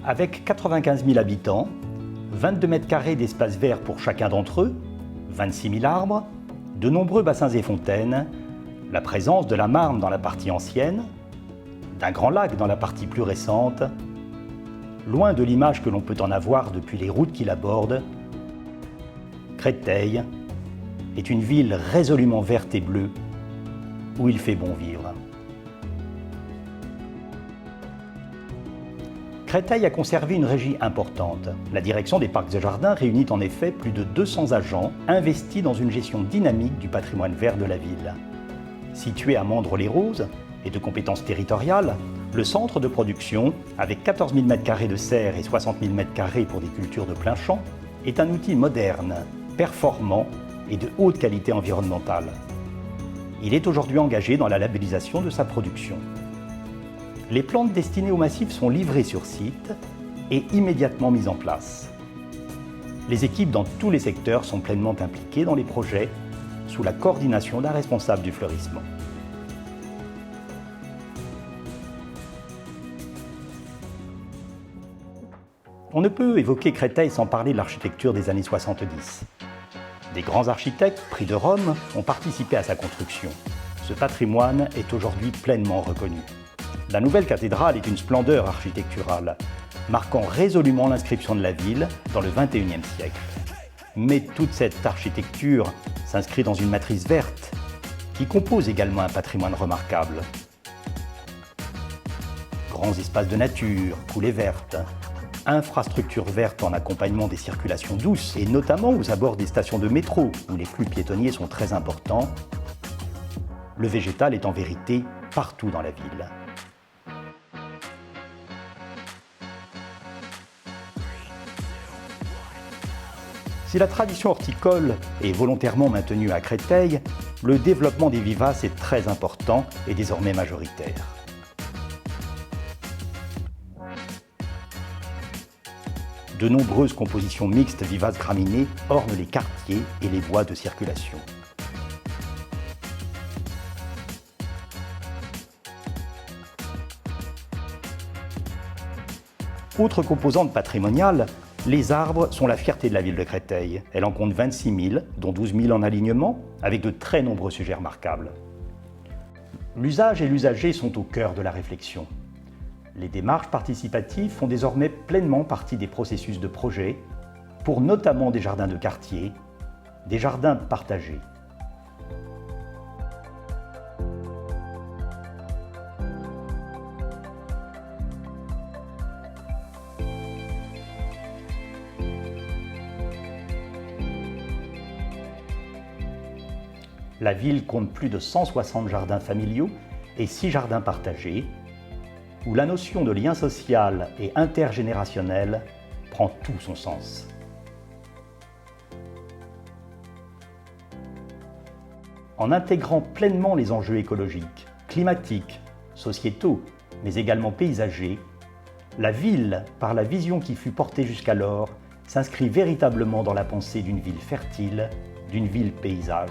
Avec 95 000 habitants, 22 mètres carrés d'espace vert pour chacun d'entre eux, 26 000 arbres, de nombreux bassins et fontaines, la présence de la Marne dans la partie ancienne, d'un grand lac dans la partie plus récente, loin de l'image que l'on peut en avoir depuis les routes qui l'abordent, Créteil est une ville résolument verte et bleue où il fait bon vivre. Créteil a conservé une régie importante. La direction des parcs et jardins réunit en effet plus de 200 agents investis dans une gestion dynamique du patrimoine vert de la ville. Situé à Mandres-les-Roses et de compétences territoriales, le centre de production, avec 14 000 m² de serres et 60 000 m² pour des cultures de plein champ, est un outil moderne, performant et de haute qualité environnementale. Il est aujourd'hui engagé dans la labellisation de sa production. Les plantes destinées au massif sont livrées sur site et immédiatement mises en place. Les équipes dans tous les secteurs sont pleinement impliquées dans les projets sous la coordination d'un responsable du fleurissement. On ne peut évoquer Créteil sans parler de l'architecture des années 70. Des grands architectes, prix de Rome, ont participé à sa construction. Ce patrimoine est aujourd'hui pleinement reconnu. La nouvelle cathédrale est une splendeur architecturale, marquant résolument l'inscription de la ville dans le XXIe siècle. Mais toute cette architecture s'inscrit dans une matrice verte, qui compose également un patrimoine remarquable. Grands espaces de nature, coulées vertes, infrastructures vertes en accompagnement des circulations douces, et notamment aux abords des stations de métro, où les flux piétonniers sont très importants, le végétal est en vérité partout dans la ville. Si la tradition horticole est volontairement maintenue à Créteil, le développement des vivaces est très important et désormais majoritaire. De nombreuses compositions mixtes vivaces graminées ornent les quartiers et les voies de circulation. Autre composante patrimoniale, les arbres sont la fierté de la ville de Créteil. Elle en compte 26 000, dont 12 000 en alignement, avec de très nombreux sujets remarquables. L'usage et l'usager sont au cœur de la réflexion. Les démarches participatives font désormais pleinement partie des processus de projet, pour notamment des jardins de quartier, des jardins partagés. La ville compte plus de 160 jardins familiaux et 6 jardins partagés, où la notion de lien social et intergénérationnel prend tout son sens. En intégrant pleinement les enjeux écologiques, climatiques, sociétaux, mais également paysagers, la ville, par la vision qui fut portée jusqu'alors, s'inscrit véritablement dans la pensée d'une ville fertile, d'une ville paysage.